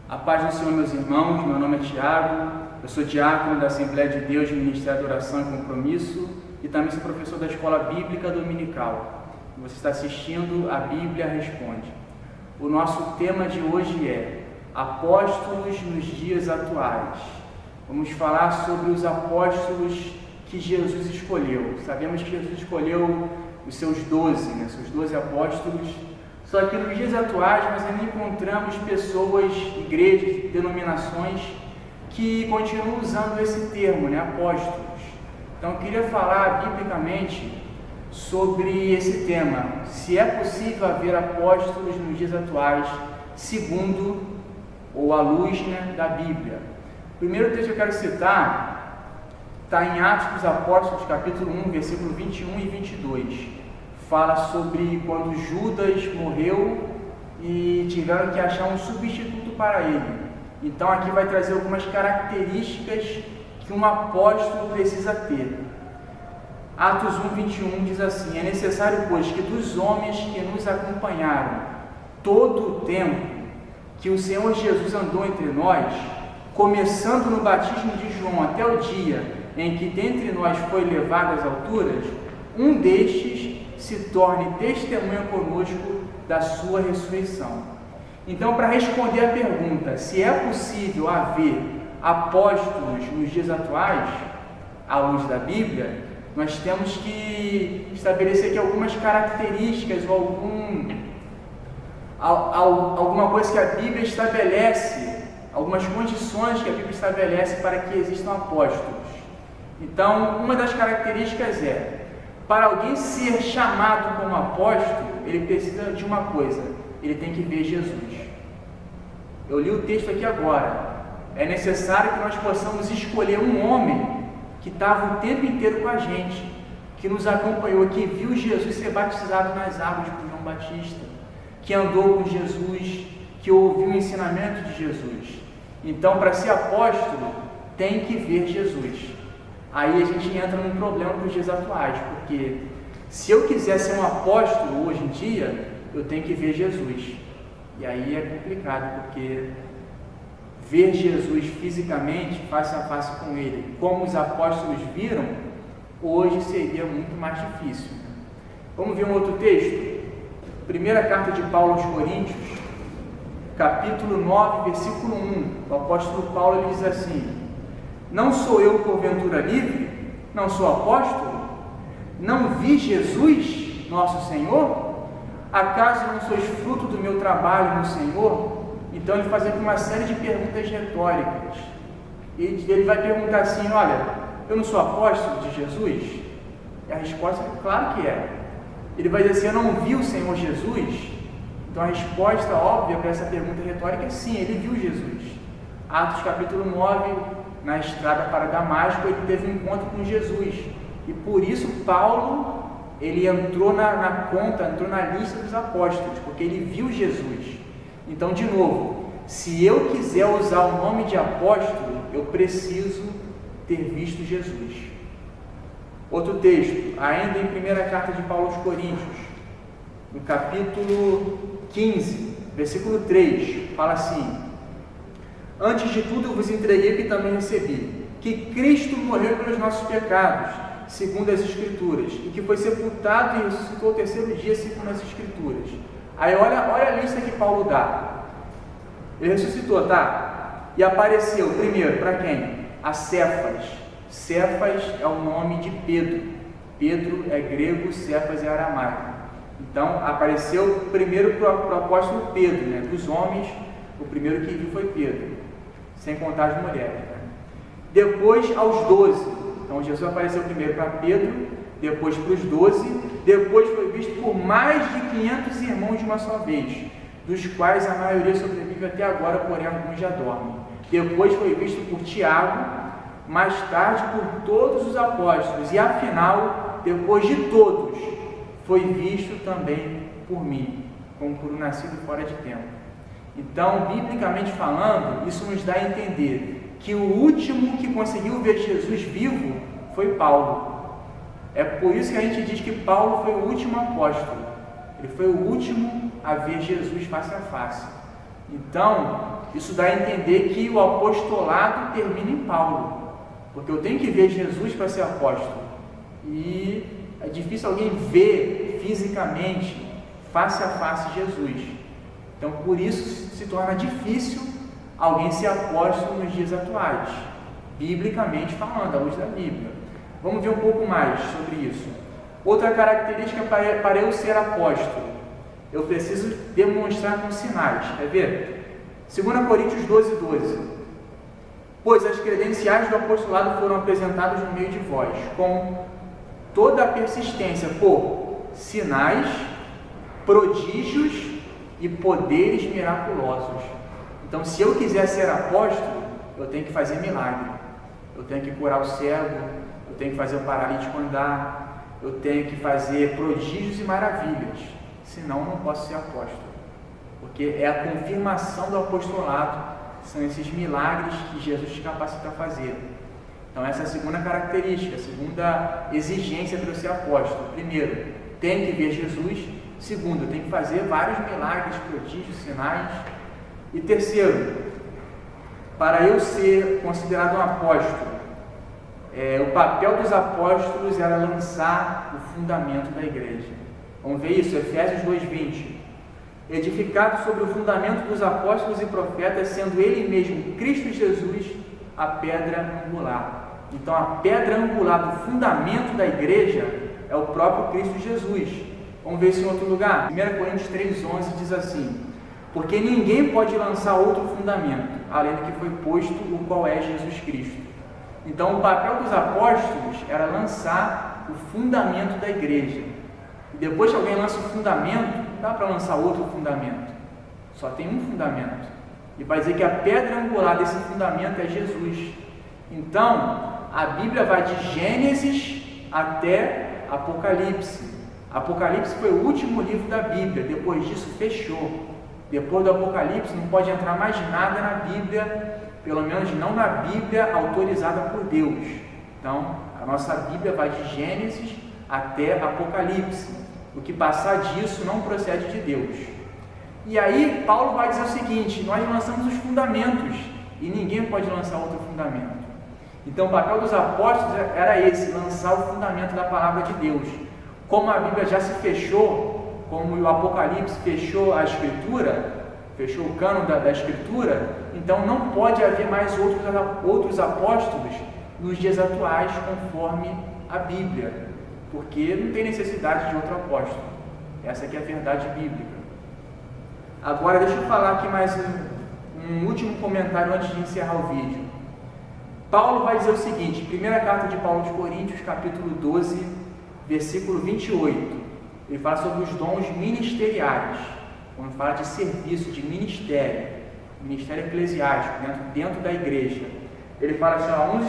A paz do Senhor, meus irmãos. Meu nome é Tiago, eu sou diácono da Assembleia de Deus, Ministério de Oração e Compromisso, e também sou professor da Escola Bíblica Dominical. Você está assistindo a Bíblia Responde. O nosso tema de hoje é Apóstolos nos dias atuais. Vamos falar sobre os apóstolos que Jesus escolheu. Sabemos que Jesus escolheu os seus 12, seus 12 apóstolos. Só que nos dias atuais nós ainda encontramos pessoas, igrejas, denominações que continuam usando esse termo, apóstolos. Então eu queria falar biblicamente sobre esse tema, se é possível haver apóstolos nos dias atuais, segundo ou à luz da Bíblia. O primeiro texto que eu quero citar está em Atos dos Apóstolos, capítulo 1, versículo 21 e 22. Fala sobre quando Judas morreu e tiveram que achar um substituto para ele. Então aqui vai trazer algumas características que um apóstolo precisa ter. Atos 1, 21 diz assim: é necessário, pois, que dos homens que nos acompanharam todo o tempo que o Senhor Jesus andou entre nós, começando no batismo de João até o dia em que dentre nós foi levado às alturas, um destes se torne testemunha conosco da sua ressurreição. Então, para responder a pergunta se é possível haver apóstolos nos dias atuais, à luz da Bíblia, nós temos que estabelecer aqui algumas características ou alguma coisa que a Bíblia estabelece, algumas condições que a Bíblia estabelece para que existam apóstolos. Então, uma das características é: para alguém ser chamado como apóstolo, ele precisa de uma coisa: ele tem que ver Jesus. Eu li o texto aqui agora. É necessário que nós possamos escolher um homem que estava o tempo inteiro com a gente, que nos acompanhou, que viu Jesus ser batizado nas águas por João Batista, que andou com Jesus, que ouviu o ensinamento de Jesus. Então, para ser apóstolo, tem que ver Jesus. Aí a gente entra num problema para os dias atuais, porque se eu quiser ser um apóstolo hoje em dia, eu tenho que ver Jesus. E aí é complicado, porque ver Jesus fisicamente, face a face com Ele, como os apóstolos viram, hoje seria muito mais difícil. Vamos ver um outro texto? Primeira carta de Paulo aos Coríntios, capítulo 9, versículo 1. O apóstolo Paulo ele diz assim: não sou eu porventura livre? Não sou apóstolo? Não vi Jesus, nosso Senhor? Acaso não sois fruto do meu trabalho no Senhor? Então ele faz aqui uma série de perguntas retóricas. E ele vai perguntar assim: olha, eu não sou apóstolo de Jesus? E a resposta é claro que é. Ele vai dizer assim: eu não vi o Senhor Jesus? Então a resposta óbvia para essa pergunta retórica é sim, ele viu Jesus. Atos capítulo 9, na estrada para Damasco, ele teve um encontro com Jesus. E por isso Paulo, ele entrou entrou na lista dos apóstolos, porque ele viu Jesus. Então, de novo, se eu quiser usar o nome de apóstolo, eu preciso ter visto Jesus. Outro texto, ainda em primeira carta de Paulo aos Coríntios, no capítulo 15, versículo 3, fala assim: antes de tudo eu vos entreguei que também recebi, que Cristo morreu pelos nossos pecados, segundo as Escrituras, e que foi sepultado e ressuscitou ao terceiro dia, segundo as Escrituras. Aí olha a lista que Paulo dá. Ele ressuscitou, tá? E apareceu, primeiro, para quem? A Cefas. Cefas é o nome de Pedro. Pedro é grego, Cefas é aramaico. Então, apareceu primeiro para o apóstolo Pedro, dos homens, o primeiro que viu foi Pedro, sem contar as mulheres. Depois aos 12. Então, Jesus apareceu primeiro para Pedro, depois para os 12, depois foi visto por mais de 500 irmãos de uma só vez, dos quais a maioria sobrevive até agora, porém alguns já dormem. Depois foi visto por Tiago, mais tarde por todos os apóstolos, e afinal, depois de todos, foi visto também por mim, como por um nascido fora de tempo. Então, biblicamente falando, isso nos dá a entender que o último que conseguiu ver Jesus vivo foi Paulo. É por isso que a gente diz que Paulo foi o último apóstolo. Ele foi o último a ver Jesus face a face. Então, isso dá a entender que o apostolado termina em Paulo, porque eu tenho que ver Jesus para ser apóstolo, e é difícil alguém ver fisicamente, face a face, Jesus. Então, por isso se torna difícil alguém ser apóstolo nos dias atuais, biblicamente falando, à luz da Bíblia. Vamos ver um pouco mais sobre isso. Outra característica para eu ser apóstolo, eu preciso demonstrar com sinais. Quer ver? 2 Coríntios 12:12. Pois as credenciais do apostolado foram apresentadas no meio de vós, com toda a persistência por sinais, prodígios e poderes miraculosos. Então, se eu quiser ser apóstolo, eu tenho que fazer milagre. Eu tenho que curar o cego, eu tenho que fazer o paralítico andar, eu tenho que fazer prodígios e maravilhas. Senão, eu não posso ser apóstolo. Porque é a confirmação do apostolado, são esses milagres que Jesus te capacita a fazer. Então, essa é a segunda característica, a segunda exigência para eu ser apóstolo. Primeiro, tenho que ver Jesus. Segundo, eu tenho que fazer vários milagres, prodígios, sinais. E terceiro, para eu ser considerado um apóstolo, o papel dos apóstolos era lançar o fundamento da igreja. Vamos ver isso, Efésios 2:20. Edificado sobre o fundamento dos apóstolos e profetas, sendo ele mesmo, Cristo Jesus, a pedra angular. Então, a pedra angular do fundamento da igreja é o próprio Cristo Jesus. Vamos ver isso em outro lugar. 1 Coríntios 3:11 diz assim: porque ninguém pode lançar outro fundamento, além do que foi posto, o qual é Jesus Cristo. Então, o papel dos apóstolos era lançar o fundamento da igreja. E depois que alguém lança o fundamento, não dá para lançar outro fundamento. Só tem um fundamento. E vai dizer que a pedra angular desse fundamento é Jesus. Então, a Bíblia vai de Gênesis até Apocalipse. Apocalipse foi o último livro da Bíblia, depois disso fechou. Depois do Apocalipse não pode entrar mais nada na Bíblia, pelo menos não na Bíblia autorizada por Deus. Então, a nossa Bíblia vai de Gênesis até Apocalipse. O que passar disso não procede de Deus. E aí, Paulo vai dizer o seguinte: nós lançamos os fundamentos e ninguém pode lançar outro fundamento. Então, o papel dos apóstolos era esse, lançar o fundamento da palavra de Deus. Como a Bíblia já se fechou, como o Apocalipse fechou a Escritura, fechou o cânon da Escritura, então não pode haver mais outros apóstolos nos dias atuais, conforme a Bíblia, porque não tem necessidade de outro apóstolo. Essa aqui é a verdade bíblica. Agora, deixa eu falar aqui mais um último comentário antes de encerrar o vídeo. Paulo vai dizer o seguinte, primeira carta de Paulo aos Coríntios, capítulo 12, versículo 28. Ele fala sobre os dons ministeriais, quando fala de serviço, de ministério eclesiástico, dentro da igreja. Ele fala assim, uns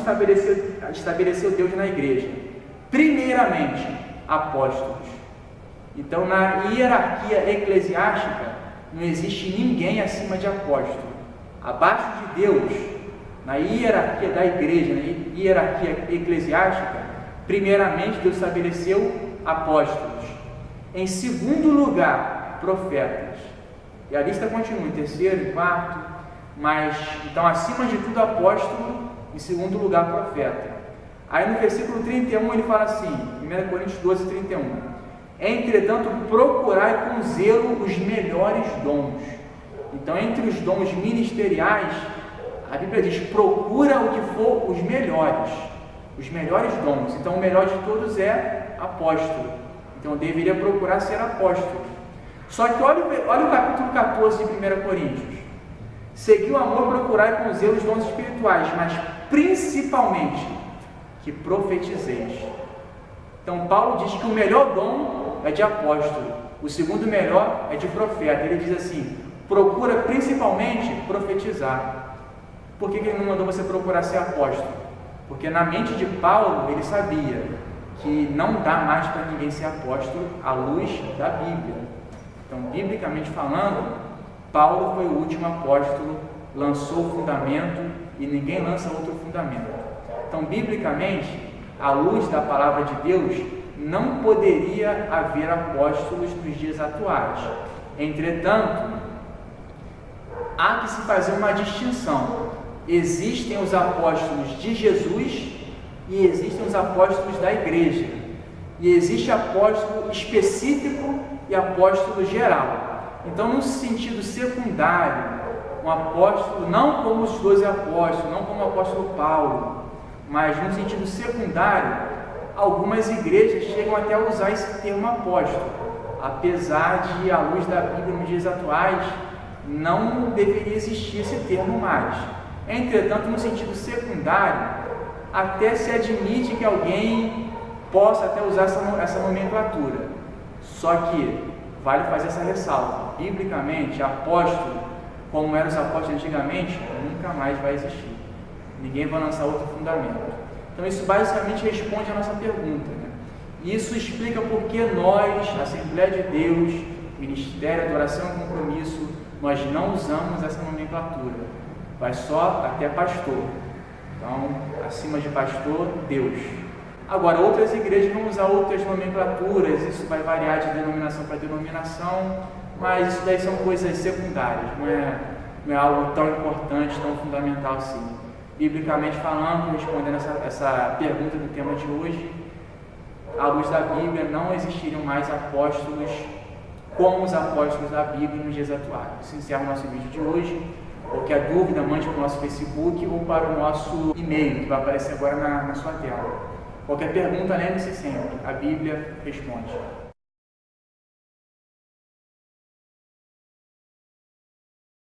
estabeleceu Deus na igreja. Primeiramente, apóstolos. Então, na hierarquia eclesiástica, não existe ninguém acima de apóstolo. Abaixo de Deus, na hierarquia da igreja, na hierarquia eclesiástica, primeiramente Deus estabeleceu apóstolos. Em segundo lugar, profetas. E a lista continua em terceiro, em quarto, mas, então, acima de tudo, apóstolo, em segundo lugar, profeta. Aí no versículo 31 ele fala assim, 1 Coríntios 12, 31. Entretanto, procurai com zelo os melhores dons. Então, entre os dons ministeriais, a Bíblia diz, procura o que for os melhores dons. Então, o melhor de todos é apóstolo. Então, eu deveria procurar ser apóstolo. Só que olha o capítulo 14 de 1 Coríntios. Segui o amor, procurai com zelo os dons espirituais, mas principalmente que profetizeis. Então, Paulo diz que o melhor dom é de apóstolo, o segundo melhor é de profeta. Ele diz assim, procura principalmente profetizar. Por que ele não mandou você procurar ser apóstolo? Porque na mente de Paulo, ele sabia que não dá mais para ninguém ser apóstolo à luz da Bíblia. Então, biblicamente falando, Paulo foi o último apóstolo, lançou o fundamento e ninguém lança outro fundamento. Então, biblicamente, à luz da palavra de Deus, não poderia haver apóstolos nos dias atuais. Entretanto, há que se fazer uma distinção. Existem os apóstolos de Jesus e existem os apóstolos da igreja. E existe apóstolo específico e apóstolo geral. Então, no sentido secundário, um apóstolo, não como os 12 apóstolos, não como o apóstolo Paulo, mas no sentido secundário, algumas igrejas chegam até a usar esse termo apóstolo, apesar de, à luz da Bíblia nos dias atuais, não deveria existir esse termo mais. Entretanto, no sentido secundário, até se admite que alguém possa até usar essa nomenclatura. Só que vale fazer essa ressalva. Biblicamente, apóstolo, como eram os apóstolos antigamente, nunca mais vai existir. Ninguém vai lançar outro fundamento. Então isso basicamente responde a nossa pergunta, né? E isso explica por que nós, Assembleia de Deus, Ministério, Adoração e Compromisso, nós não usamos essa nomenclatura. Vai só até pastor. Então, acima de pastor, Deus. Agora, outras igrejas vão usar outras nomenclaturas, isso vai variar de denominação para denominação, mas isso daí são coisas secundárias, não é algo tão importante, tão fundamental assim. Biblicamente falando, respondendo essa pergunta do tema de hoje, à luz da Bíblia, não existiriam mais apóstolos como os apóstolos da Bíblia nos dias atuais. Isso encerra o nosso vídeo de hoje. Qualquer dúvida, mande para o nosso Facebook ou para o nosso e-mail, que vai aparecer agora na sua tela. Qualquer pergunta, lembre-se sempre, a Bíblia responde.